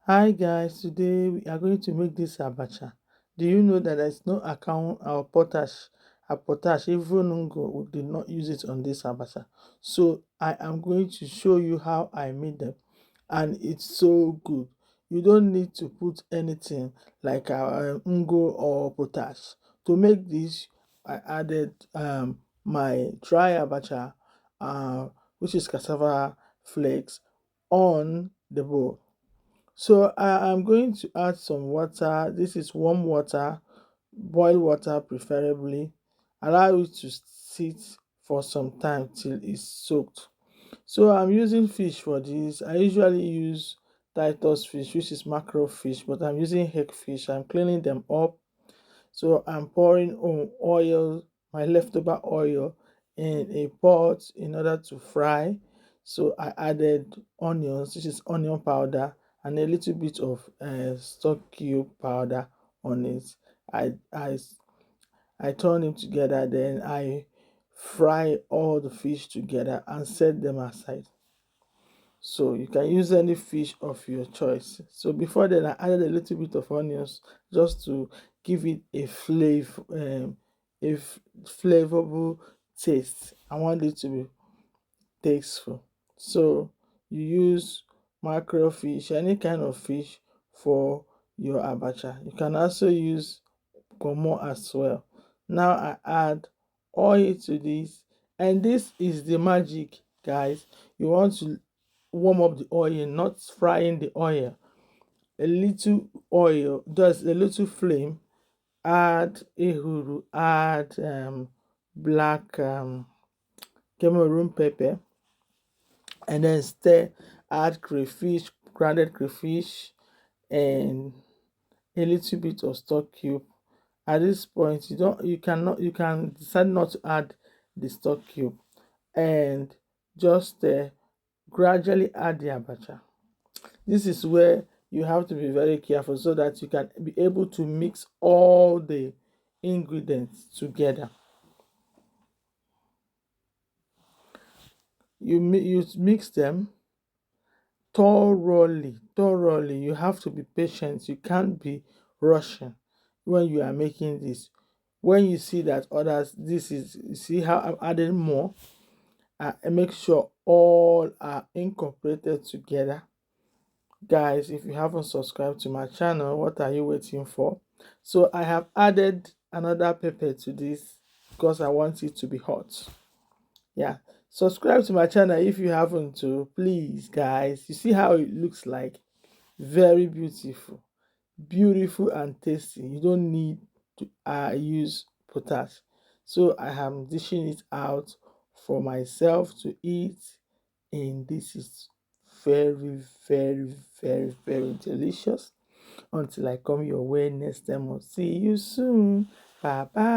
Hi guys, today we are going to make this abacha. Do you know that there's no account or potash, even Ngo we did not use it on this abacha. So I am going to show you how I made them, and it's so good. You don't need to put anything like Ngo or potash. To make this, I added my dry abacha, uh, which is cassava flakes, on the bowl. So I am going to add some water. This is warm water, boil water preferably. Allow it to sit for some time till it's soaked. So I'm using fish for this. I usually use Titus fish, which is macro fish, but I'm using hake fish. I'm cleaning them up, so I'm pouring on oil, my leftover oil, in a pot in order to fry. So I added onions, this is onion powder, and a little bit of stock cube powder on it. I I I turn them together, then I fry all the fish together and set them aside. So you can use any fish of your choice. So before then, I added a little bit of onions just to give it a flavorful taste. I want it to be tasteful. So you use mackerel fish, any kind of fish for your abacha. You can also use pomo as well. Now I add oil to this, and this is the magic, guys. You want to warm up the oil, not frying the oil. A little oil, just a little flame. Add ehuru, add black Cameroon pepper, and then stir. Add crayfish, grounded crayfish, and a little bit of stock cube. At this point, you can decide not to add the stock cube, and just gradually add the abacha. This is where you have to be very careful so that you can be able to mix all the ingredients together. You mix them thoroughly. You have to be patient. You can't be rushing when you are making this. When you see that others, this is, you see how I'm adding more, and make sure all are incorporated together. Guys, if you haven't subscribed to my channel, what are you waiting for? So I have added another pepper to this because I want it to be hot. Yeah, subscribe to my channel if you haven't to, please. Guys, you see how it looks like? Very beautiful and tasty. You don't need to use potash. So I am dishing it out for myself to eat, and this is very delicious. Until I come your way next time, I'll see you soon. Bye bye.